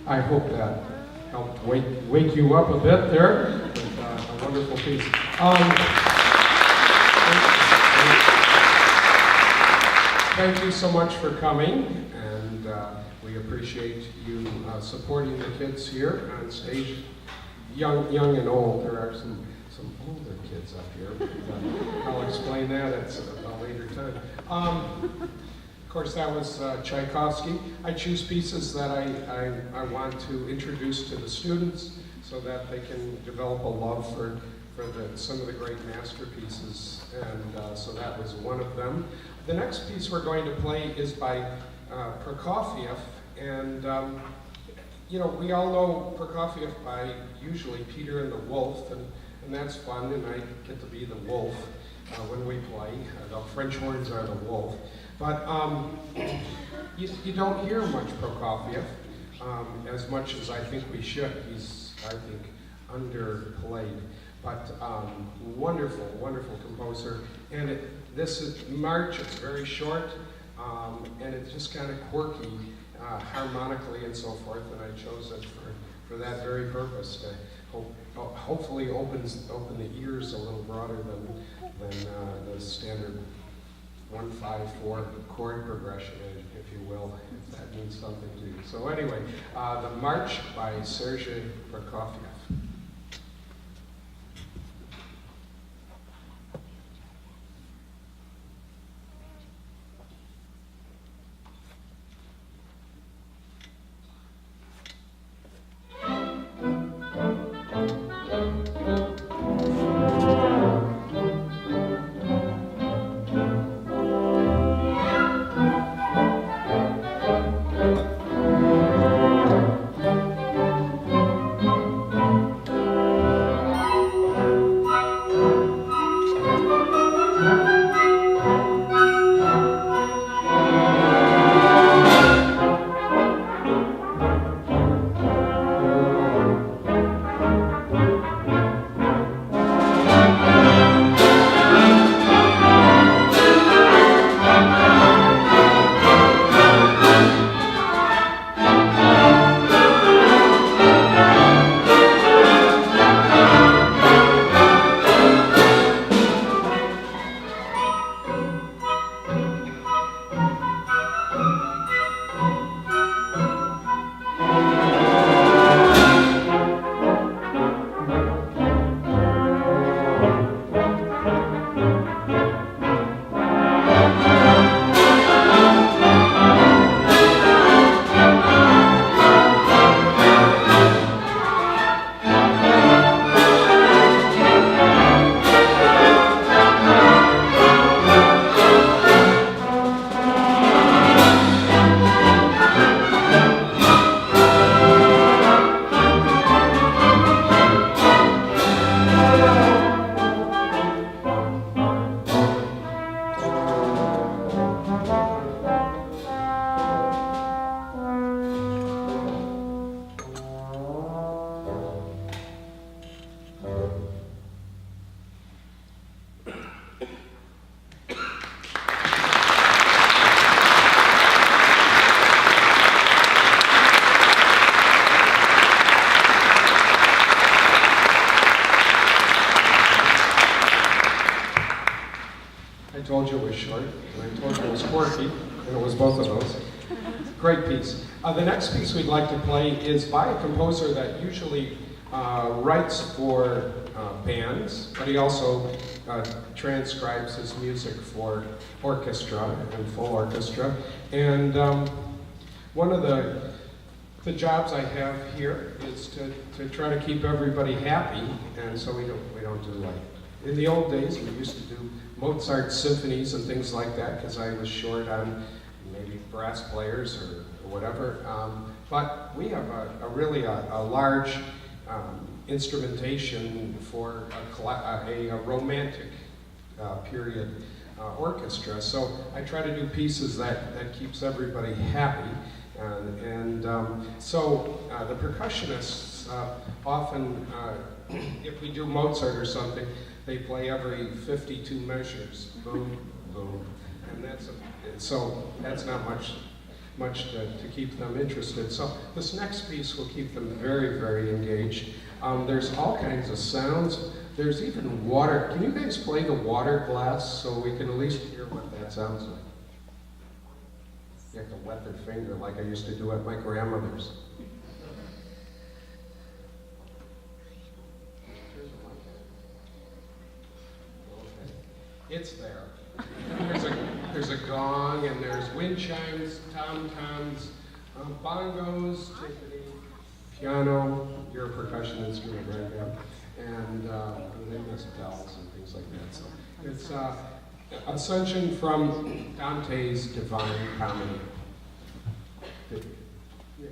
I hope that helped wake you up a bit there with a wonderful piece. Thank you so much for coming, and we appreciate you supporting the kids here on stage, young and old. There are some older kids up here, but I'll explain that at a later time. Of course, that was Tchaikovsky. I choose pieces that I want to introduce to the students so that they can develop a love for some of the great masterpieces, and so that was one of them. The next piece we're going to play is by Prokofiev, and you know, we all know Prokofiev by usually Peter and the Wolf, and that's fun, and I get to be the wolf when we play. The French horns are the wolf. But you don't hear much Prokofiev, as much as I think we should. He's, I think, underplayed. But wonderful, wonderful composer. And this is March, it's very short, and it's just kind of quirky harmonically and so forth, and I chose it for that very purpose, to hopefully open the ears a little broader than the standard 1-5-4 chord progression, if you will, if that means something to you. So anyway, the March by Sergei Prokofiev. I told you it was short, and I told you it was quirky, and it was both of those. Great piece. The next piece we'd like to play is by a composer that usually writes for bands, but he also transcribes his music for orchestra and full orchestra. And one of the jobs I have here is to try to keep everybody happy, and so we don't do like, in the old days we used to do Mozart symphonies and things like that, because I was short on maybe brass players or whatever. But we have a really large instrumentation for a romantic period orchestra. So I try to do pieces that keeps everybody happy. So the percussionists often, if we do Mozart or something, they play every 52 measures, boom, boom, and so that's not much much to keep them interested. So this next piece will keep them very, very engaged. There's all kinds of sounds. There's even water. Can you guys play the water glass so we can at least hear what that sounds like? You have to wet their finger like I used to do at my grandmother's. It's there. There's a gong, and there's wind chimes, tom-toms, bongos, timpani, piano, you're a percussion instrument, right? Yeah. And then there's bells and things like that. So it's Ascension from Dante's Divine Comedy. Yeah.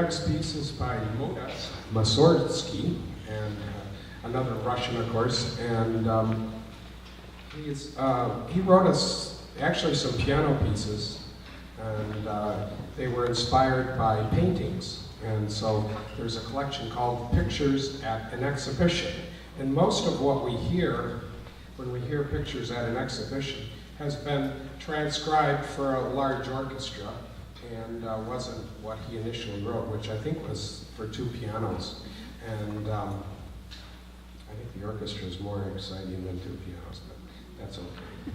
next piece is by Modest Mussorgsky, and another Russian, of course, and he wrote us actually some piano pieces, and they were inspired by paintings. And so there's a collection called Pictures at an Exhibition. And most of what we hear when we hear pictures at an exhibition has been transcribed for a large orchestra and wasn't what he initially wrote, which I think was for 2 pianos. And I think the orchestra is more exciting than 2 pianos, but that's okay.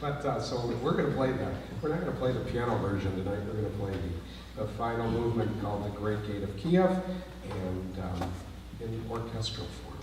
But so we're going to play that. We're not going to play the piano version tonight. We're going to play the final movement called The Great Gate of Kiev, and in orchestral form.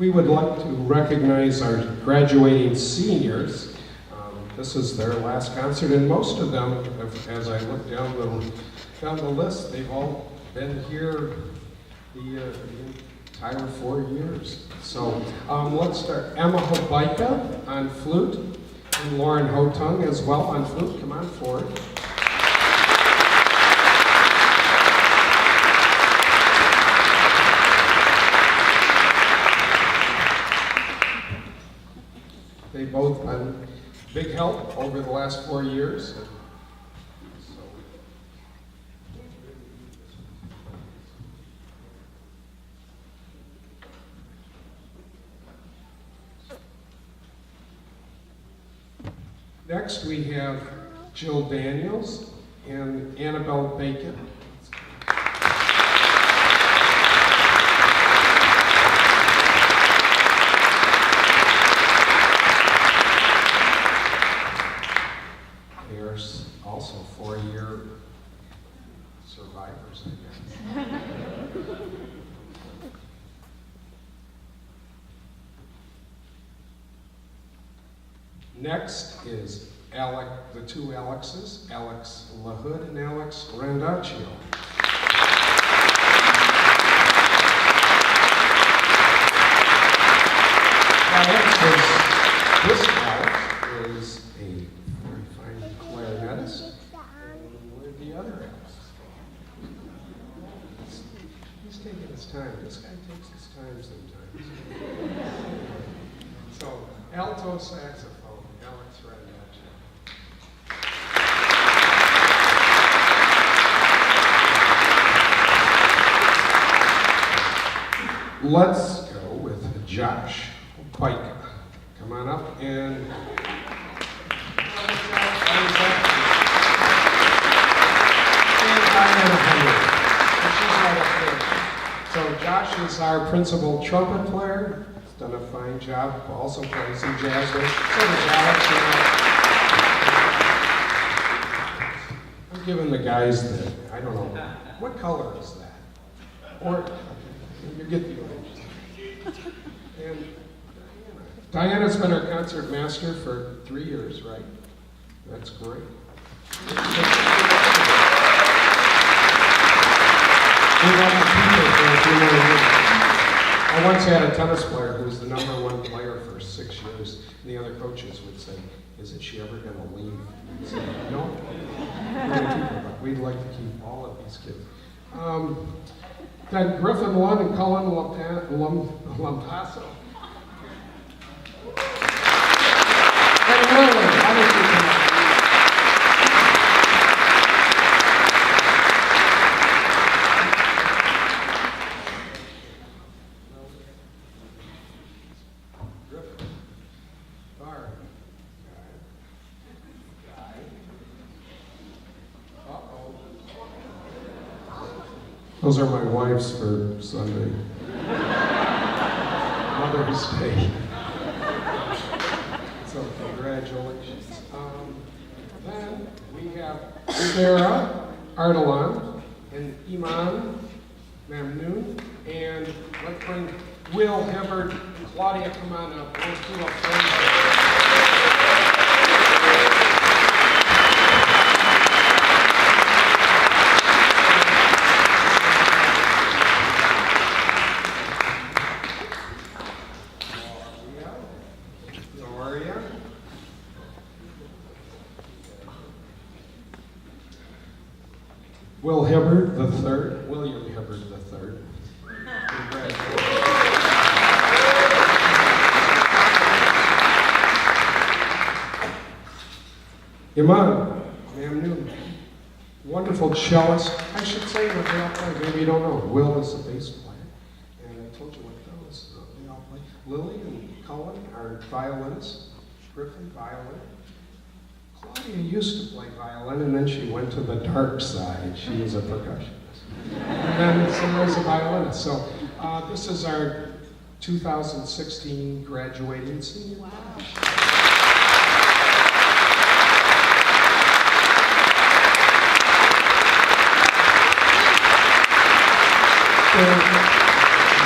We would like to recognize our graduating seniors. This is their last concert, and most of them, as I look down the list, they've all been here the entire 4 years. So let's start. Emma Hobaika on flute, and Lauren Hotung as well on flute. Come on forward. They both been big help over the last 4 years. Next we have Jill Daniels and Annabelle Bacon. Also 4-year survivors, I guess. Next is the two Alexes, Alex LaHood and Alex Randaccio. This Alex is a very fine clarinetist. And where'd the other Alex? He's taking his time. This guy takes his time sometimes. So, alto saxophone, Alex Randaccio. Let's go with Josh Pike. Come on up and so Josh is our principal trumpet player. He's done a fine job. Also plays some jazz with. So does Alex. I'm giving the guys the, I don't know, what color is that? Or you get the image. And Diana's been our concert master for 3 years, right? That's great. I once had a tennis player who was the #1 player for 6 years, and the other coaches would say, "Isn't she ever going to leave?" I'd say, "No, we'd like to keep all of these kids." Then Griffin Lund and Cullen Lampasso. Those are my wife's for Sunday. Mother's Day. So congratulations. Then we have Sarah Ardalan and Iman Mamnoon. And let's bring Will Hibbard and Claudia, come on up. Let's do a friend. Will Hibbard III, William Hibbard III. Congratulations. Iman Mamnoon, wonderful cellist. I should say what they all play. Maybe you don't know. Will is the bass player, and I told you what those they all play. Lily and Cullen are violinists. Griffin, violin. Claudia used to play violin, and then she went to the dark side. She was a percussionist. And then Sarah's a violinist. So this is our 2016 graduating senior. Wow.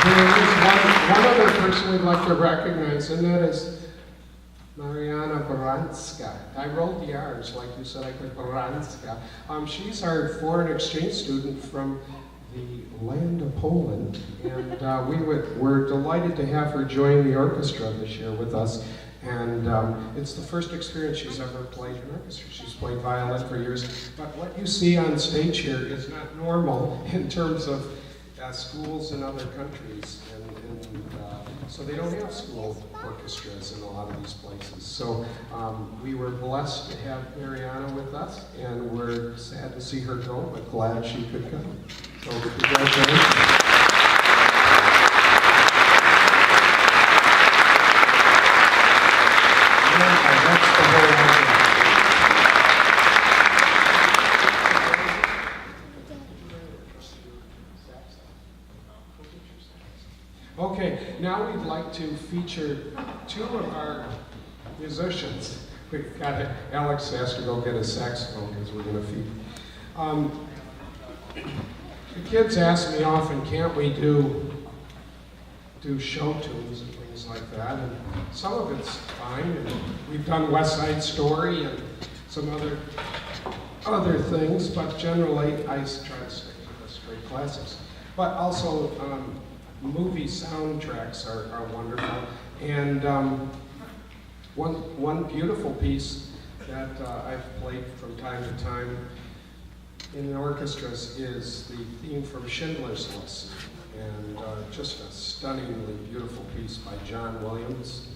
There is one other person we'd like to recognize, and that is Mariana Baranska. I rolled the R's, like you said, I could Baranska. She's our foreign exchange student from the land of Poland, and we're delighted to have her join the orchestra this year with us. And it's the first experience she's ever played an orchestra. She's played violin for years, but what you see on stage here is not normal in terms of schools in other countries, and so they don't have school orchestras in a lot of these places. So we were blessed to have Mariana with us, and we're sad to see her go, but glad she could come. So congratulations. That's the whole idea. Okay, now we'd like to feature two of our musicians. We've got it. Alex has to go get his saxophone because we're going to feed. The kids ask me often, can't we do show tunes and things like that? And some of it's fine. And we've done West Side Story and some other things, but generally I try to stick to the straight classics. But also, movie soundtracks are wonderful, and one beautiful piece that I've played from time to time in the orchestras is the theme from Schindler's List, and just a stunningly beautiful piece by John Williams.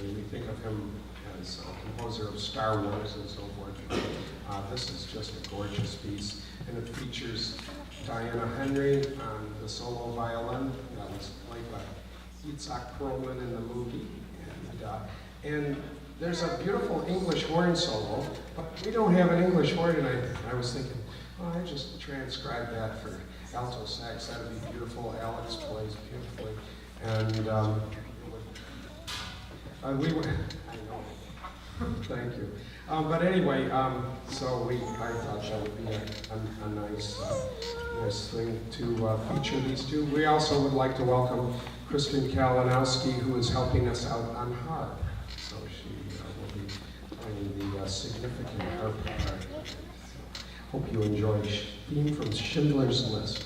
And we think of him as a composer of Star Wars and so forth. This is just a gorgeous piece, and it features Diana Henry on the solo violin. That was played by Itzhak Perlman in the movie. And there's a beautiful English horn solo, but we don't have an English horn, and I was thinking, oh, I just transcribed that for alto sax. That would be beautiful. Alex plays beautifully. And we would, I know, thank you. But anyway, so I thought that would be a nice thing to feature these two. We also would like to welcome Kristen Kalinowski, who is helping us out on harp. So she will be playing the significant harp part. So, hope you enjoy theme from Schindler's List.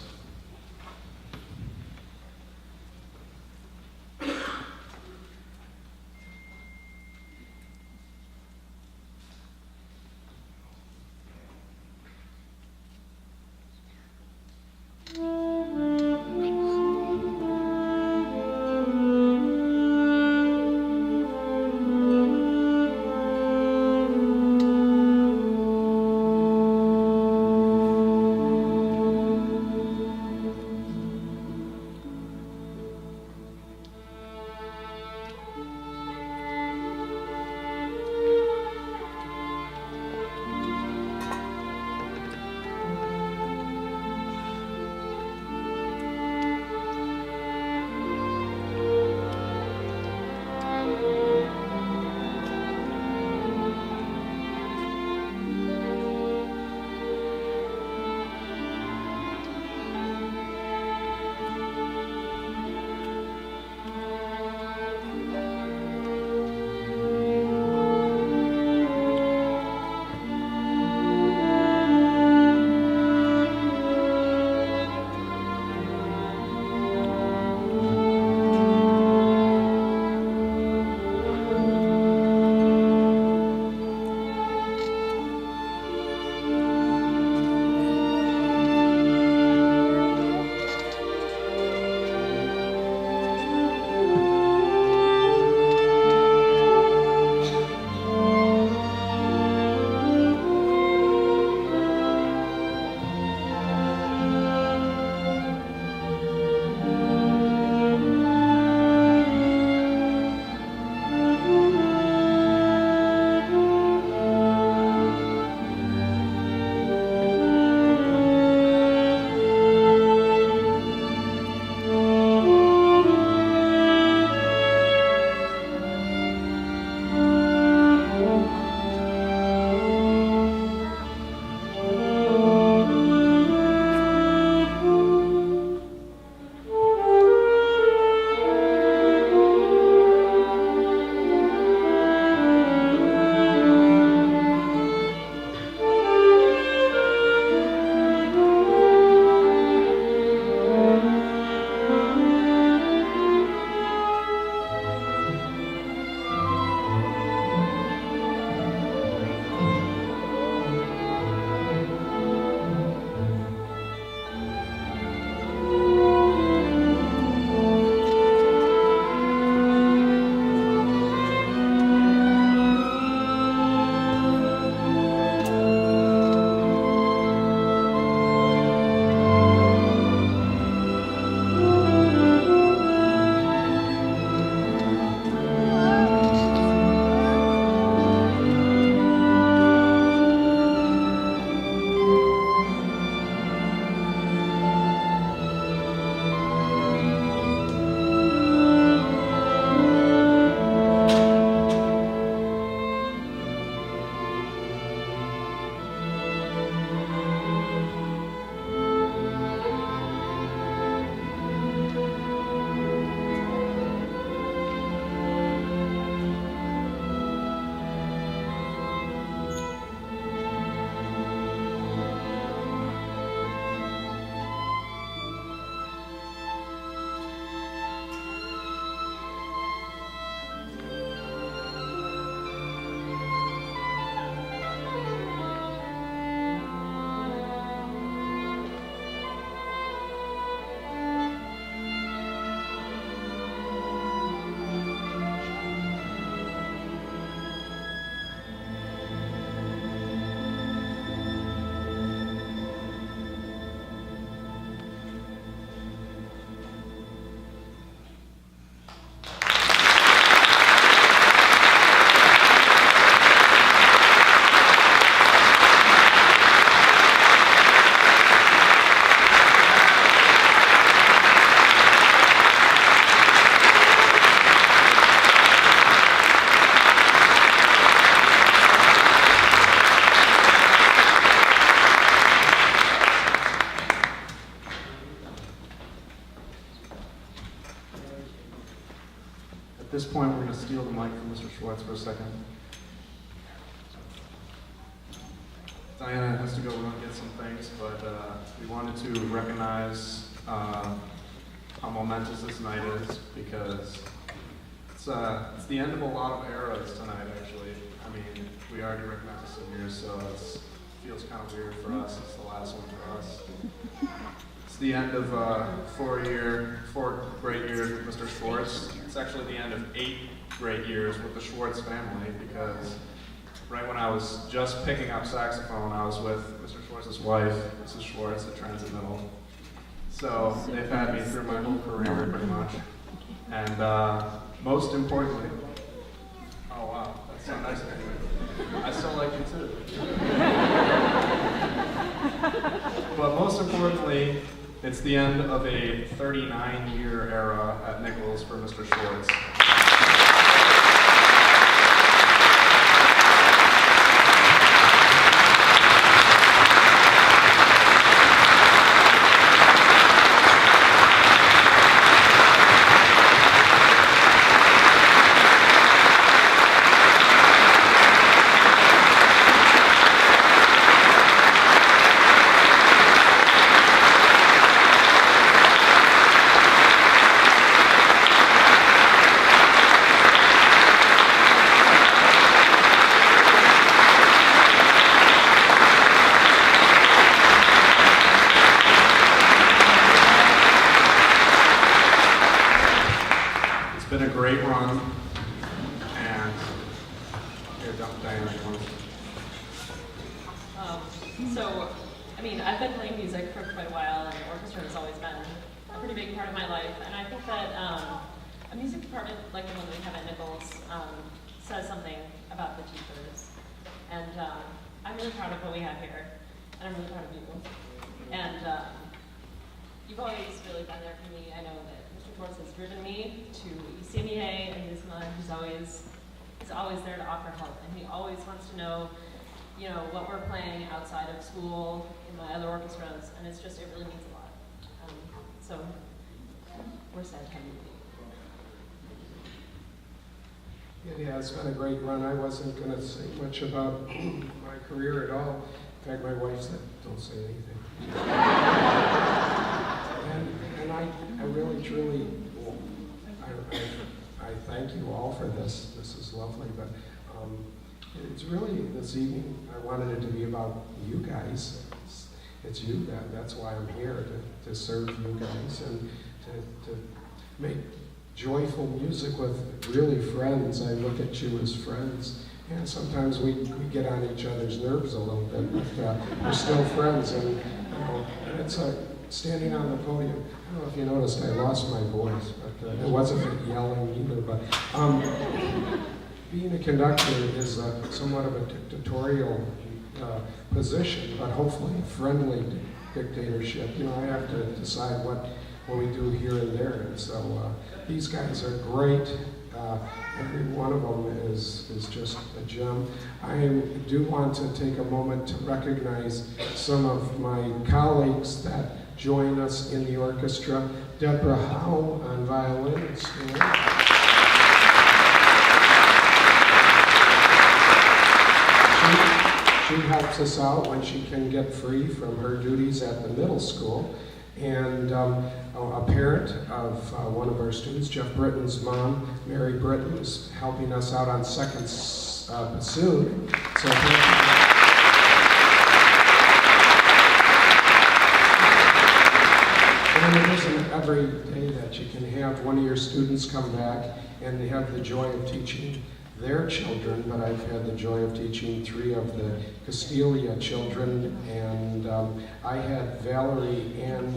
Mr. Schwartz for a second. Diana has to go and get some things, but we wanted to recognize how momentous this night is, because it's the end of a lot of eras tonight, actually. I mean, we already recognize the seniors, so it feels kind of weird for us. It's the last one for us. It's the end of 4 great years with Mr. Schwartz. It's actually the end of 8 great years with the Schwartz family, because right when I was just picking up saxophone, I was with Mr. Schwartz's wife, Mrs. Schwartz, at Transit Middle. So they've had me through my whole career, pretty much. And most importantly, oh wow, that's so nice of you. I still like you too. But most importantly, it's the end of a 39-year era at Nichols for Mr. Schwartz. It's been a great run, and here, Diana, you want to... So, I mean, I've been playing music for quite a while, and orchestra has always been a pretty big part of my life. And I think that a music department like the one we have at Nichols says something about the teachers. And I'm really proud of what we have here, and I'm really proud of you. And you've always really been there for me. I know that Mr. Schwartz has driven me to ECMEA, and he's always there to offer help, and he always wants to know, you know, what we're playing outside of school in my other orchestras, and it really means a lot. So we're sad to have you. It has been a great run. I wasn't going to say much about my career at all. In fact, my wife said, don't say anything. and I really, truly, I thank you all for this. This is lovely, but it's really, this evening, I wanted it to be about you guys. It's you, that's why I'm here, to serve you guys and to make joyful music with really friends. I look at you as friends. And sometimes we get on each other's nerves a little bit, but we're still friends. And it's standing on the podium. I don't know if you noticed, I lost my voice, but it wasn't yelling either. But being a conductor is somewhat of a dictatorial position, but hopefully a friendly dictatorship. You know, I have to decide what we do here and there. And so these guys are great. Every one of them is just a gem. I do want to take a moment to recognize some of my colleagues that join us in the orchestra. Deborah Howe on violin. She helps us out when she can get free from her duties at the middle school. And a parent of one of our students, Jeff Britton's mom, Mary Britton, is helping us out on second bassoon. So thank you. And it isn't every day that you can have one of your students come back and they have the joy of teaching their children, but I've had the joy of teaching 3 of the Castilla children, and I had Valerie Ann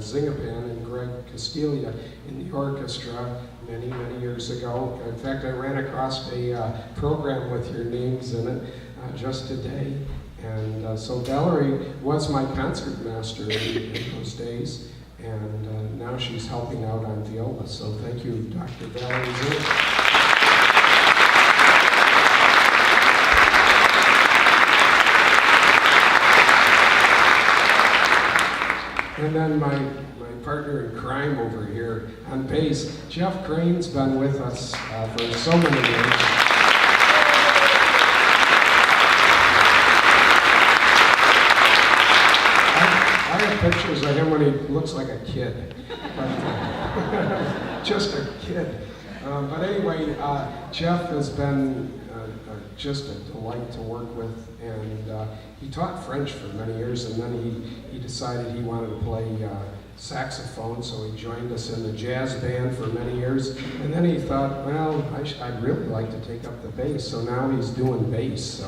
Zingapan and Greg Castilla in the orchestra many, many years ago. In fact, I ran across a program with your names in it just today, and so Valerie was my concert master in those days, and now she's helping out on viola, so thank you, Dr. Valerie Zingapan. And then my partner in crime over here on bass, Jeff Crane's been with us for so many years. Jeff has been just a delight to work with, and he taught French for many years, and then he decided he wanted to play saxophone, so he joined us in the jazz band for many years, and then he thought, well, I'd really like to take up the bass, so now he's doing bass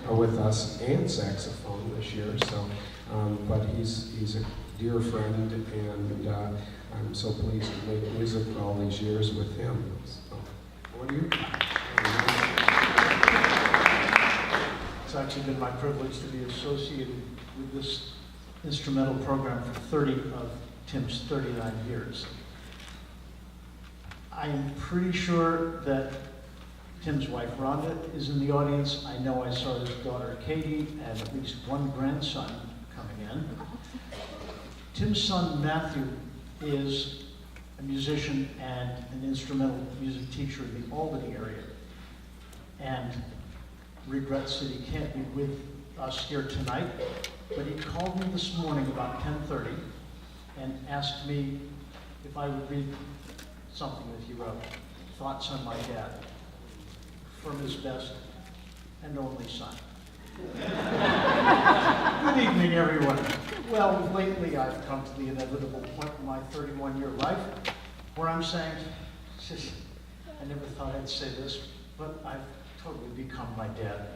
with us and saxophone this year. So, but he's a dear friend, and I'm so pleased to make music all these years with him. So, what do you? It's actually been my privilege to be associated with this instrumental program for 30 of Tim's 39 years. I'm pretty sure that Tim's wife Rhonda is in the audience. I know I saw his daughter Katie and at least one grandson coming in. Tim's son Matthew is a musician and an instrumental music teacher in the Albany area, and regrets that he can't be with us here tonight, but he called me this morning about 10:30 and asked me if I would read something that he wrote, thoughts on my dad, from his best and only son. Good evening, everyone. Well, lately I've come to the inevitable point in my 31-year life where I'm saying, I never thought I'd say this, but I've totally become my dad.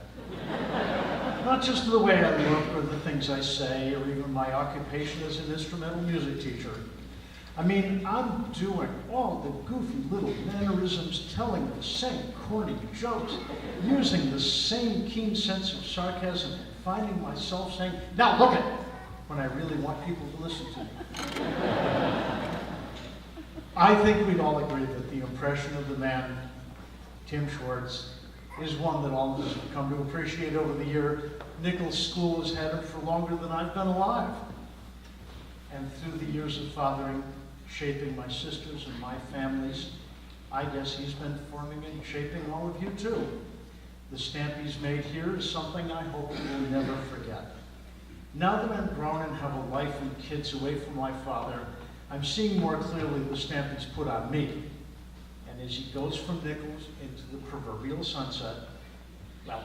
Not just the way I look or the things I say or even my occupation as an instrumental music teacher. I mean, I'm doing all the goofy little mannerisms, telling the same corny jokes, using the same keen sense of sarcasm, and finding myself saying, now look it, when I really want people to listen to me. I think we'd all agree that the impression of the man, Tim Schwartz, is one that all of us have come to appreciate over the year. Nichols School has had him for longer than I've been alive. And through the years of fathering, shaping my sisters and my families, I guess he's been forming and shaping all of you too. The stamp he's made here is something I hope we will never forget. Now that I'm grown and have a wife and kids away from my father, I'm seeing more clearly the stamp he's put on me. And as he goes from Nichols into the proverbial sunset, well,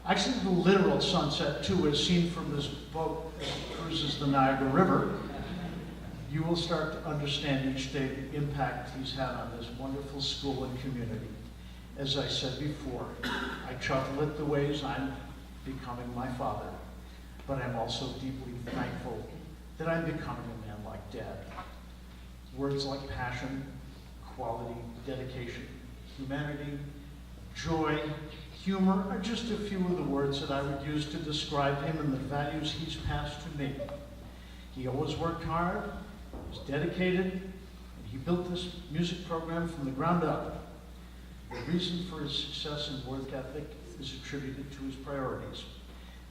actually the literal sunset too, as seen from this boat as it cruises the Niagara River, you will start to understand each day the impact he's had on this wonderful school and community. As I said before, I chuckle at the ways I'm becoming my father, but I'm also deeply thankful that I'm becoming a man like Dad. Words like passion, quality, dedication, humanity, joy, humor are just a few of the words that I would use to describe him and the values he's passed to me. He always worked hard, was dedicated, and he built this music program from the ground up. The reason for his success and work ethic is attributed to his priorities.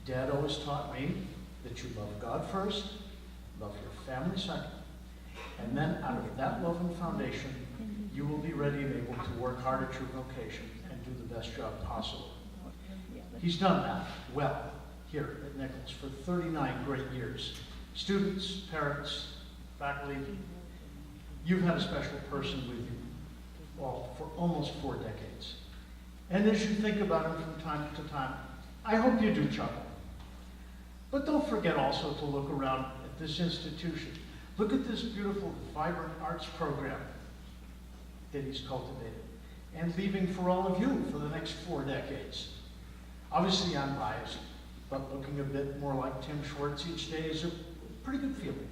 Dad always taught me that you love God first, love your family second, and then out of that love and foundation, you will be ready and able to work hard at your vocation and do the best job possible. He's done that well here at Nichols for 39 great years. Students, parents, faculty, you've had a special person with you all for almost 4 decades. And as you think about him from time to time, I hope you do chuckle. But don't forget also to look around at this institution. Look at this beautiful, vibrant arts program that he's cultivated and leaving for all of you for the next 4 decades. Obviously, I'm biased, but looking a bit more like Tim Schwartz each day is a pretty good feeling.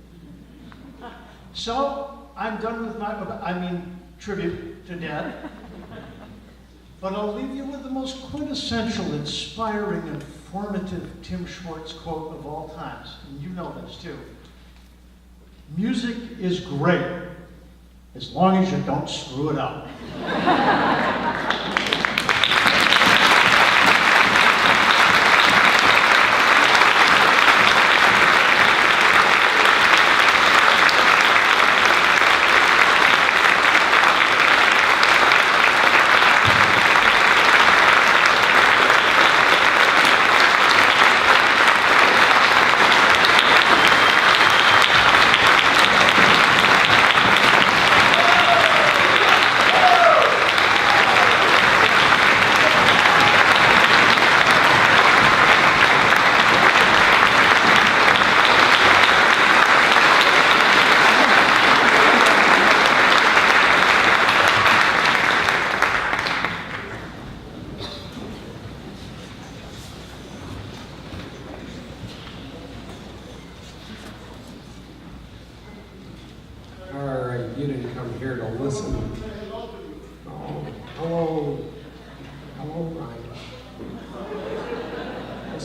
So, I'm done with my, tribute to Dad. But I'll leave you with the most quintessential, inspiring, and formative Tim Schwartz quote of all times, and you know this too. Music is great, as long as you don't screw it up.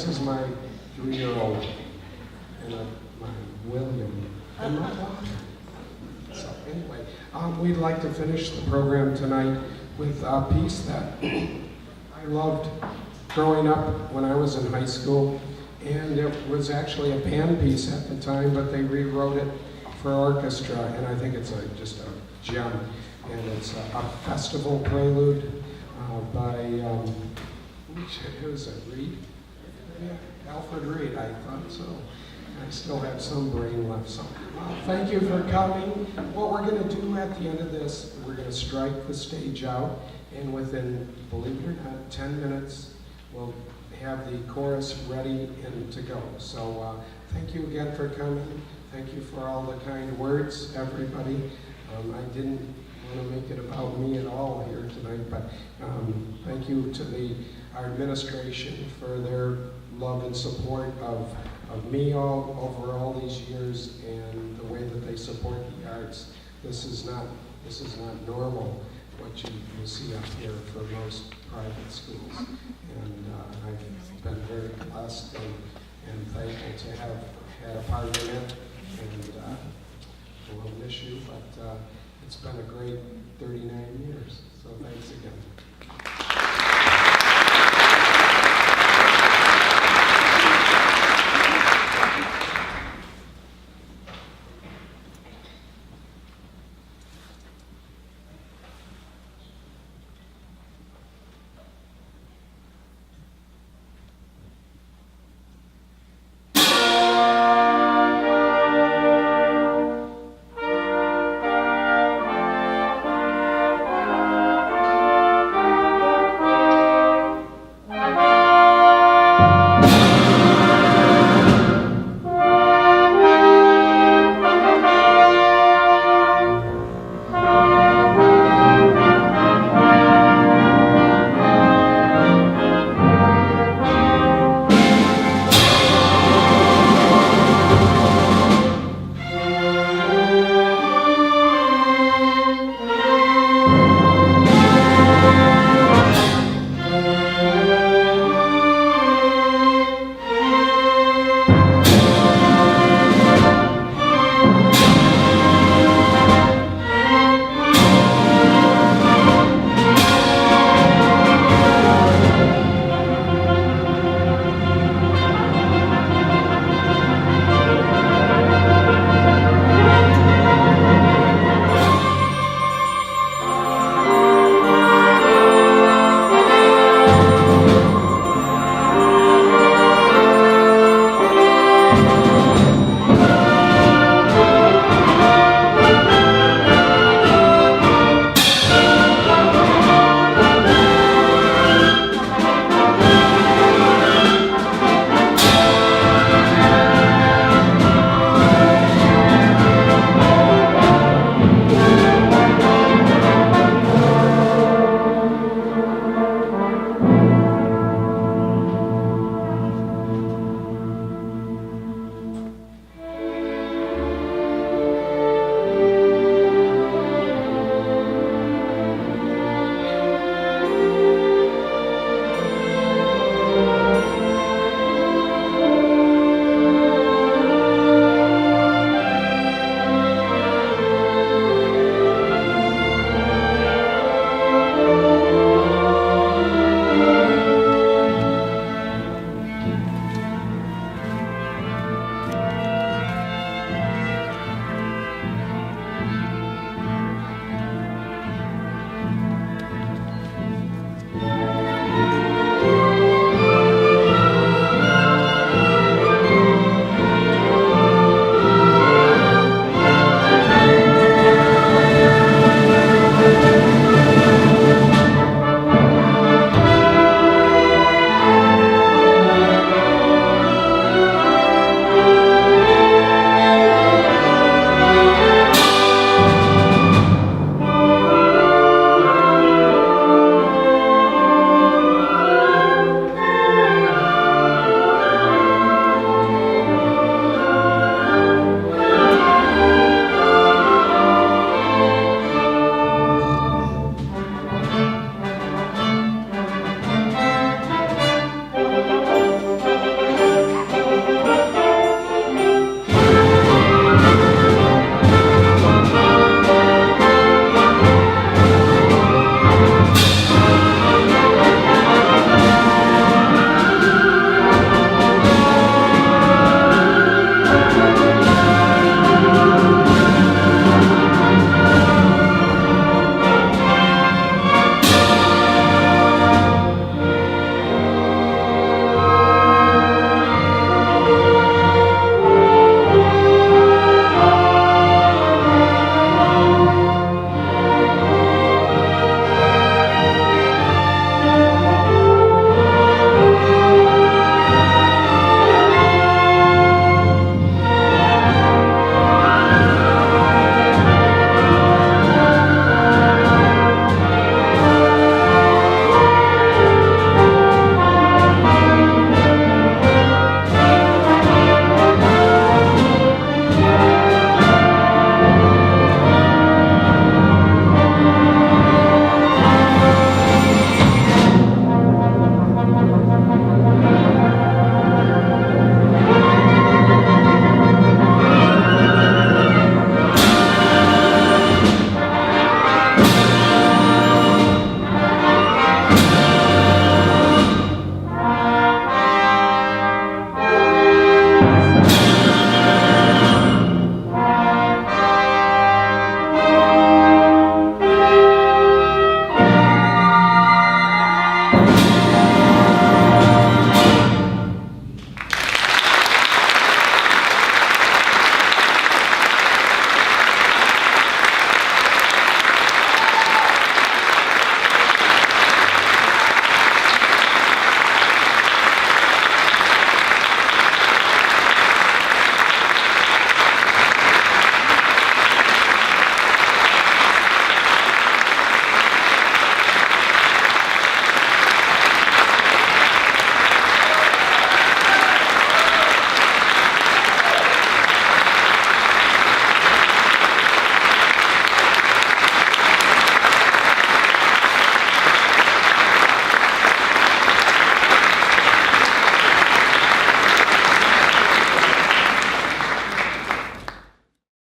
this is my 3-year-old, and my William, and my daughter. So anyway, we'd like to finish the program tonight with a piece that I loved growing up when I was in high school, and it was actually a band piece at the time, but they rewrote it for orchestra, and I think it's just a gem. And it's a festival prelude by, who was it, Reed? Yeah, Alfred Reed, I thought so. I still have some brain left, so thank you for coming. What we're going to do at the end of this, we're going to strike the stage out, and within, believe it or not, 10 minutes, we'll have the chorus ready and to go. So thank you again for coming. Thank you for all the kind words, everybody. I didn't want to make it about me at all here tonight, but thank you to our administration for their love and support of me over all these years, and the way that they support the arts. This is not normal, what you see up here for most private schools. And I've been very blessed and thankful to have had a part in it. And we'll miss you, but it's been a great 39 years. So thanks again.